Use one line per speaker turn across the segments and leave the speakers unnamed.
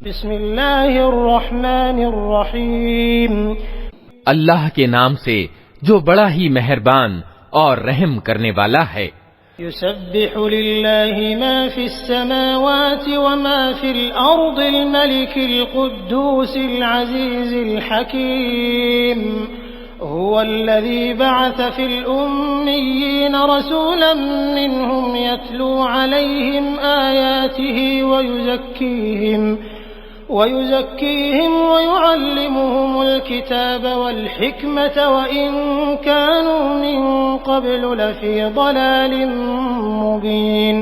بسم اللہ الرحمن الرحیم،
اللہ کے نام سے جو بڑا ہی مہربان اور رحم کرنے والا ہے۔
یسبح للہ ما فی السماوات وما فی الارض الملک القدوس العزیز الحکیم، هو الذی بعث فی الأمیین رسولا منهم یتلو علیہم آیاته ويزكيهم ويعلمهم الكتاب والحكمة وإن كانوا من قبل لفي ضلال مبين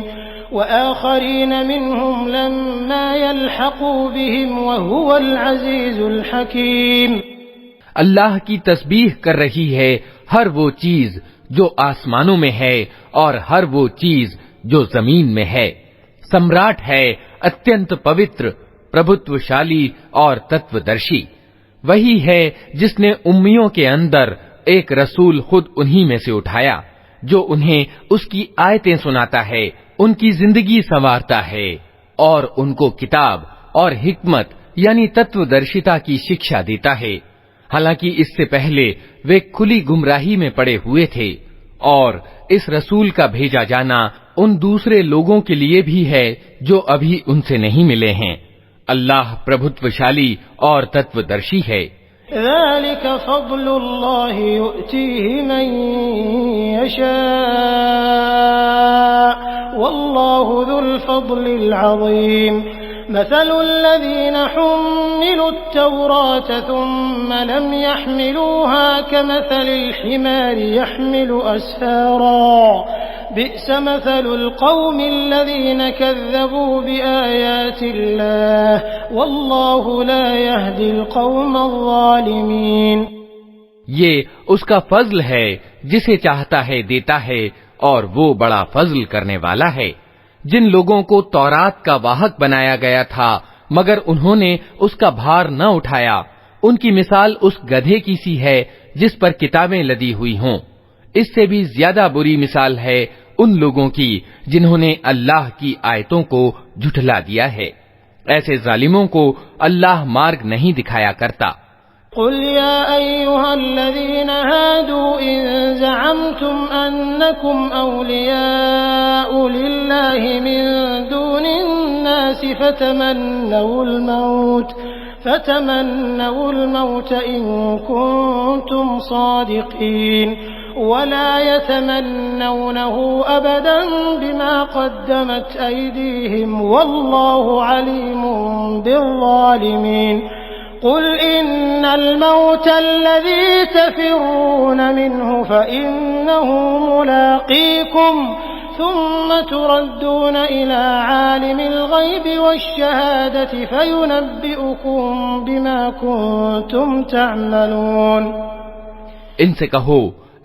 وآخرين منهم لما يلحقوا بهم وهو العزيز الحكيم۔
اللہ کی تسبیح کر رہی ہے ہر وہ چیز جو آسمانوں میں ہے اور ہر وہ چیز جو زمین میں ہے۔ سمراٹ ہے اتینت پوتر، پربھتوشالی اور تتودرشی۔ وہی ہے جس نے امیوں کے اندر ایک رسول خود انہی میں سے اٹھایا جو انہیں اس کی آیتیں سناتا ہے، ان کی زندگی سنوارتا ہے اور ان کو کتاب اور حکمت یعنی تتودرشتا کی شکشا دیتا ہے، حالانکہ اس سے پہلے وہ کھلی گمراہی میں پڑے ہوئے تھے۔ اور اس رسول کا بھیجا جانا ان دوسرے لوگوں کے لیے بھی ہے جو ابھی ان سے نہیں ملے ہیں۔ اللہ پربھتوشالی اور تتودرشی ہے۔
ذلك فضل اللہ یؤتیہ من یشاء واللہ ذو الفضل العظیم۔ مثل الذين حملوا التوراة ثم لم يحملوها كمثل الحمار يحمل أسفارا بئس مثل القوم الذين كذبوا بآيات الله والله لا يهدي القوم الظالمين۔
یہ اس کا فضل ہے، جسے چاہتا ہے دیتا ہے، اور وہ بڑا فضل کرنے والا ہے۔ جن لوگوں کو تورات کا واہک بنایا گیا تھا مگر انہوں نے اس کا بھار نہ اٹھایا، ان کی مثال اس گدھے کی سی ہے جس پر کتابیں لدی ہوئی ہوں۔ اس سے بھی زیادہ بری مثال ہے ان لوگوں کی جنہوں نے اللہ کی آیتوں کو جھٹلا دیا ہے۔ ایسے ظالموں کو اللہ مارگ نہیں دکھایا کرتا۔
قل يا أيها الذين هادوا إن زعمتم أنكم أولياء لله من دون الناس فتمنوا الموت إن كنتم صادقين ولا يتمنونه أبدا بما قدمت أيديهم والله عليم بالظالمين۔ قل إن الموت الذي تفرون منه فإنه ملاقيكم ثم تردون إلى عالم الغيب والشهادة فينبئكم بما كنتم تعملون۔
ان سے کہو،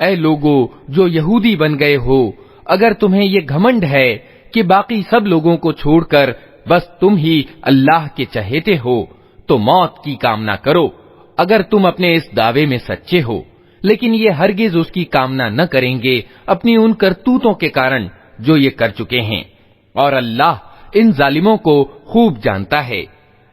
اے لوگو جو یہودی بن گئے ہو، اگر تمہیں یہ گھمنڈ ہے کہ باقی سب لوگوں کو چھوڑ کر بس تم ہی اللہ کے چہیتے ہو تو موت کی کامنا کرو اگر تم اپنے اس دعوے میں سچے ہو، لیکن یہ ہرگز اس کی کامنا نہ کریں گے اپنی ان کرتوتوں کے کارن جو یہ کر چکے ہیں، اور اللہ ان ظالموں کو خوب جانتا ہے۔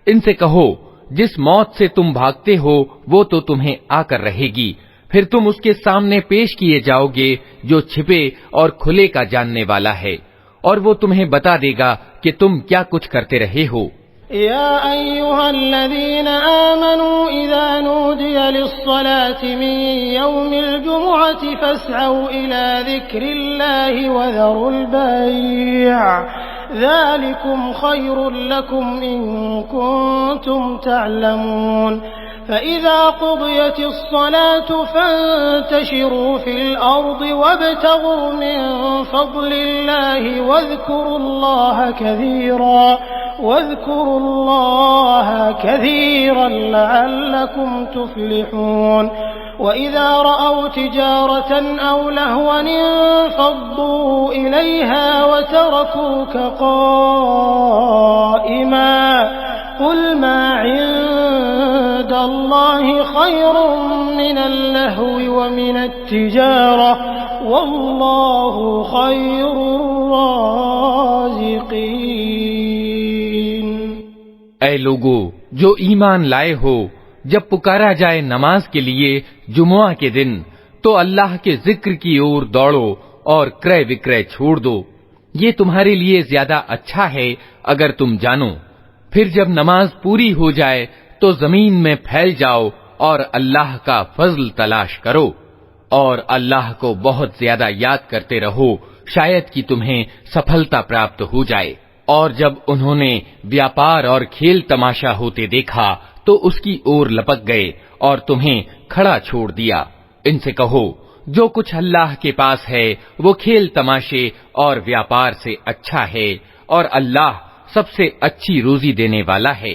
ان سے کہو، جس موت سے تم بھاگتے ہو وہ تو تمہیں آ کر رہے گی، پھر تم اس کے سامنے پیش کیے جاؤ گے جو چھپے اور کھلے کا جاننے والا ہے، اور وہ تمہیں بتا دے گا کہ تم کیا کچھ کرتے رہے ہو۔
يا أيها الذين آمنوا إذا نودي للصلاة من يوم الجمعة فاسعوا إلى ذكر الله وذروا البيع ذلكم خير لكم إن كنتم تعلمون۔ فإذا قضيت الصلاة فانتشروا في الأرض وابتغوا من فضل الله واذكروا الله كثيرا لعلكم تفلحون۔ وإذا رأوا تجارة أو لهوا انفضوا إليها وتركوك قائما قل ما عند الله خير من اللهو ومن التجارة والله خير الرازقين۔
اے لوگو جو ایمان لائے ہو، جب پکارا جائے نماز کے لیے جمعہ کے دن تو اللہ کے ذکر کی اور دوڑو اور کرے وکرے چھوڑ دو، یہ تمہارے لیے زیادہ اچھا ہے اگر تم جانو۔ پھر جب نماز پوری ہو جائے تو زمین میں پھیل جاؤ اور اللہ کا فضل تلاش کرو، اور اللہ کو بہت زیادہ یاد کرتے رہو، شاید کہ تمہیں سفلتا پراپت ہو جائے۔ اور جب انہوں نے ویاپار اور کھیل تماشا ہوتے دیکھا تو اس کی اور لپک گئے اور تمہیں کھڑا چھوڑ دیا۔ ان سے کہو جو کچھ اللہ کے پاس ہے وہ کھیل تماشے اور ویاپار سے اچھا ہے، اور اللہ سب سے اچھی روزی دینے والا ہے۔